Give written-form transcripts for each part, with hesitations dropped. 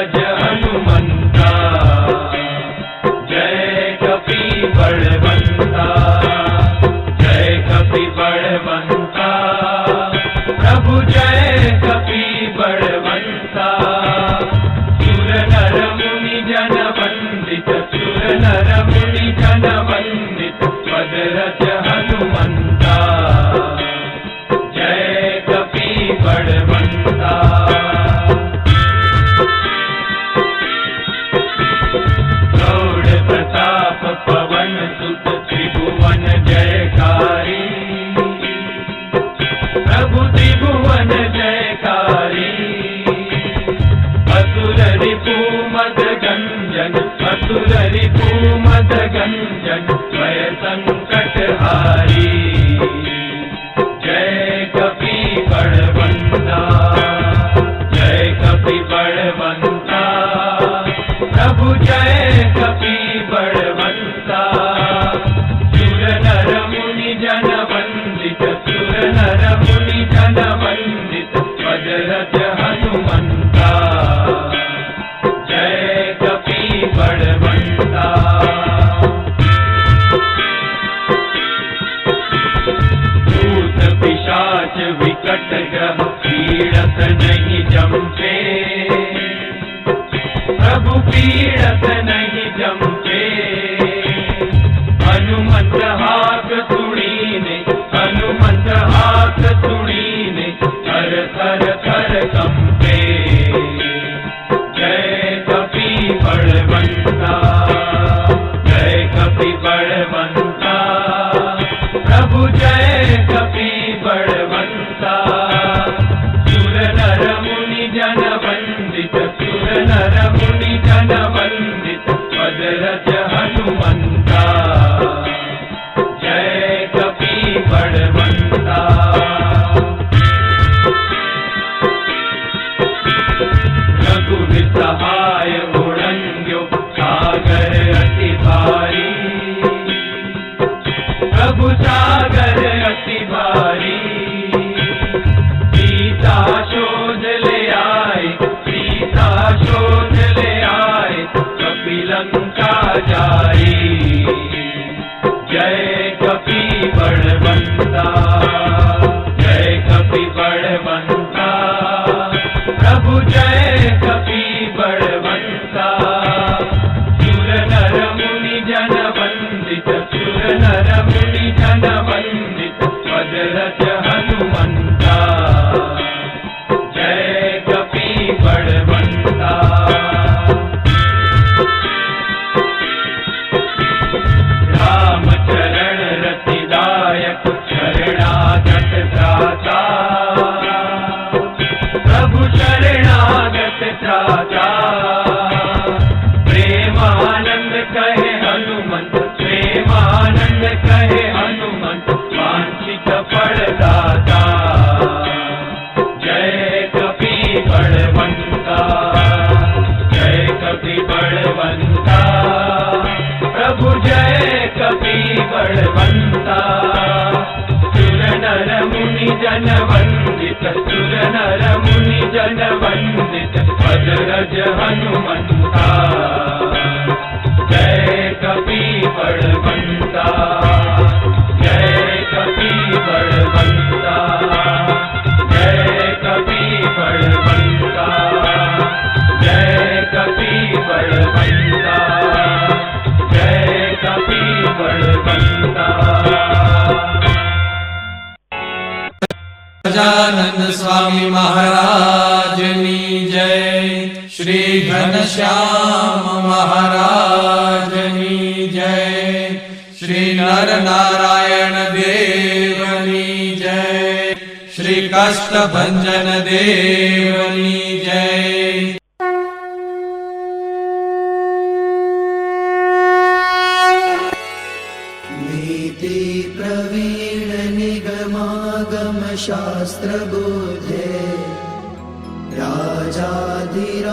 रज हनुमंता, जय कपि बलवंता, जय कपि बलवंता, प्रभु जय कपि बलवंता। सुर नर मुनि जन वंदित, सुर नर मुनि जन वंदित, पद रज हनुमंता, जय कपि बलवंता। प्रौढ़ प्रताप पवन सुत, त्रिभुवन जयकारी, प्रभु त्रिभुवन जयकारी। असुर रिपु मद गंजन, असुर रिपु मद गंजन, भय संकट हारी, जय कपि बलवंता, जय कपि बलवंता, प्रभु जय कपि बलवंता। सुर नर मुनि जन वंदित, सुर नर मुनि जन वंदित, पद रज हनुमंता, जय कपि बलवंता। भूत पिशाच विकट ग्रह पीड़त नहीं जमते, प्रभु पीड़त नहीं जमते। हनुमंत हाथ सुनीने, हनुमंत हाथ सुनीने, थर थर थर कंपे, जय कपि बलवंता, जय कपि बलवंता, प्रभु जय कपि बलवंता। सुर नर मुनि जन वंदित, सुर नर मुनि जन वंदित, पद रज हनुमंता, जय कपि बलवंता। रघुवीर सहाय उड़ंग्यो, सागर अति भारी, प्रभु सागर अति भारी। सीता शोध ले आए, सीता शोध ले आए, कपि लंका जाई, जय कपि बलवंता, जय कपि बलवंता, प्रभु जय कपि बलवंता। सुर नर मुनि जन वंदित, सुर नर मुनि जन वंदित, पद रज हनुमंता, जय कपि बलवंता। राम चरण रतिदायक, शरणागत त्राता, प्रभु शरणागत त्राता। प्रेमानंद कहे हनुमंत, प्रेमानंद कहे हनुमंत, वांछित फलदाता, जय कपि बलवंता, जय कपि बलवंता, प्रभु जय कपि बलवंता। सुर नर मुनि जन वंदित, सुर नर मुनि जन वंदित, पद रज हनुमंता, जय कपि बलवंता, जय कपि बलवंता, जय कपि बलवंता, जय कपि बलवंता, जय कपि बलवंता। गजानन स्वामी महाराजनी जय, श्री घनश्याम महाराजनी जय, श्री नर नारायण देवनी जय, श्री कष्टभंजन देवनी जय। नीति प्रवीण निगमागम शास्त्र बोधे, राजाधिराज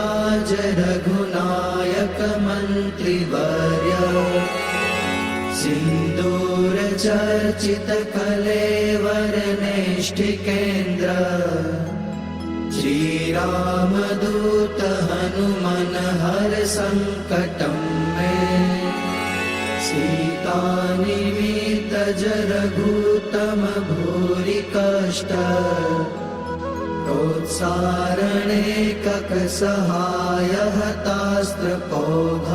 रघुनायक मंत्रिवर्य, सिंदूर चर्चित कलेवर नेष्ठिकेन्द्र, श्री रामदूत हनुमंत सङ्कटं मे सीतानिमित्त जरघूतम भूरि कष्ट प्रोत्सारणे ककसहाय हतास्त्रपौघ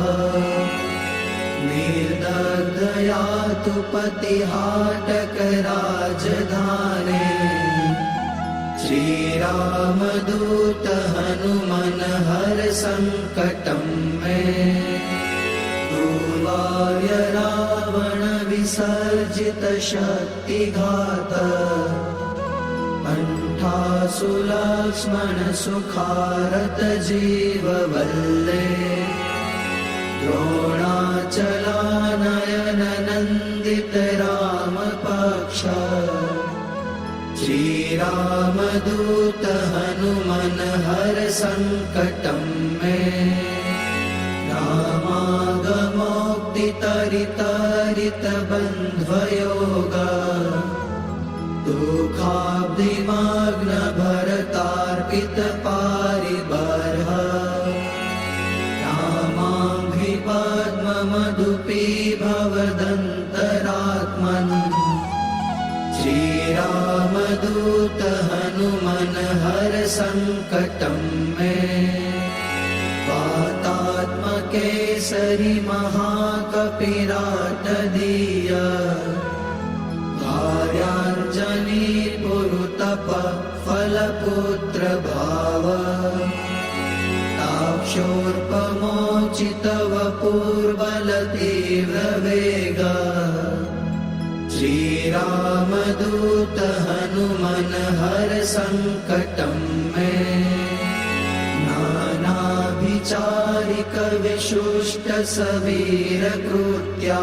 निर्दग्धया तु पतिहाटक राजधाने श्रीरामदूत हनुमन हर संकटं मे दुर्वार्य रावण विसर्जित शक्तिघात कंठासु लक्ष्मण सुखारत जीववल्ले द्रोणाचलानयन नन्दित रामपक्ष श्रीरामदूत हनुमन हर संकटं मे रामागमोक्तितरितरित बन्ध्वयोग दुःखाब्धिमग्न भरतार्पित पारिबर्ह रामाङ्घ्रिपद्ममधुपी भवदन्तरात्मन् श्रीरामदूत हनुमन हर संकटं मे वातात्मकेसरि महाकपिराटदीय कार्याञ्जनी पुरुतप फलपुत्र भाव ताक्षोर्पमोचित वपुर्बल तीव्र वेग श्रीरामदूत हनुमन हर संकटं मे नानाभिचारिक विशुष्ट सवीर कृत्या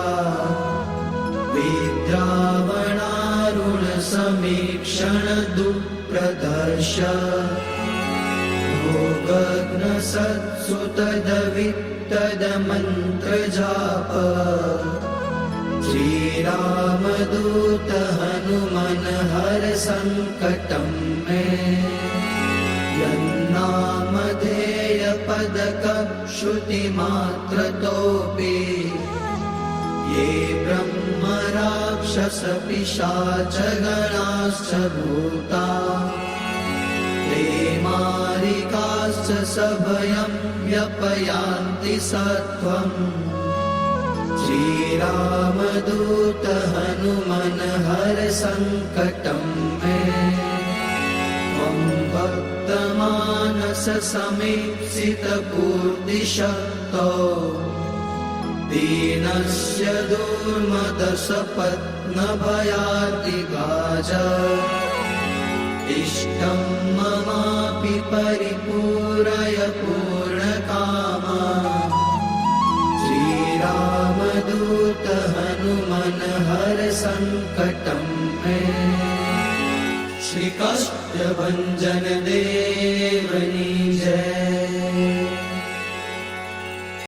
विद्रावणारुण समीक्षण दुःप्रदर्श भोगग्न सत्सुतदवित्तद मन्त्र जाप श्रीरामदूत हनुमन हर संकटं मे यन्नामधेय पदक श्रुतिमात्रतोऽपि ये ब्रह्म राक्षस पिशाच गणाश्च भूता ते मारिकाश्च सभयं व्यपयान्ति सत्वम् श्रीरामदूत हनुमन हर संकटं मे त्वं भक्तमानस समीप्सित पूर्तिशक्तो दीनस्य दुर्मदसपत्नभयार्तिगाज इष्टं ममापि परिपूरय पूर्णकामा श्रीरामदूत हनुमन हर संकटं मे श्रीकाष्ठभञ्जन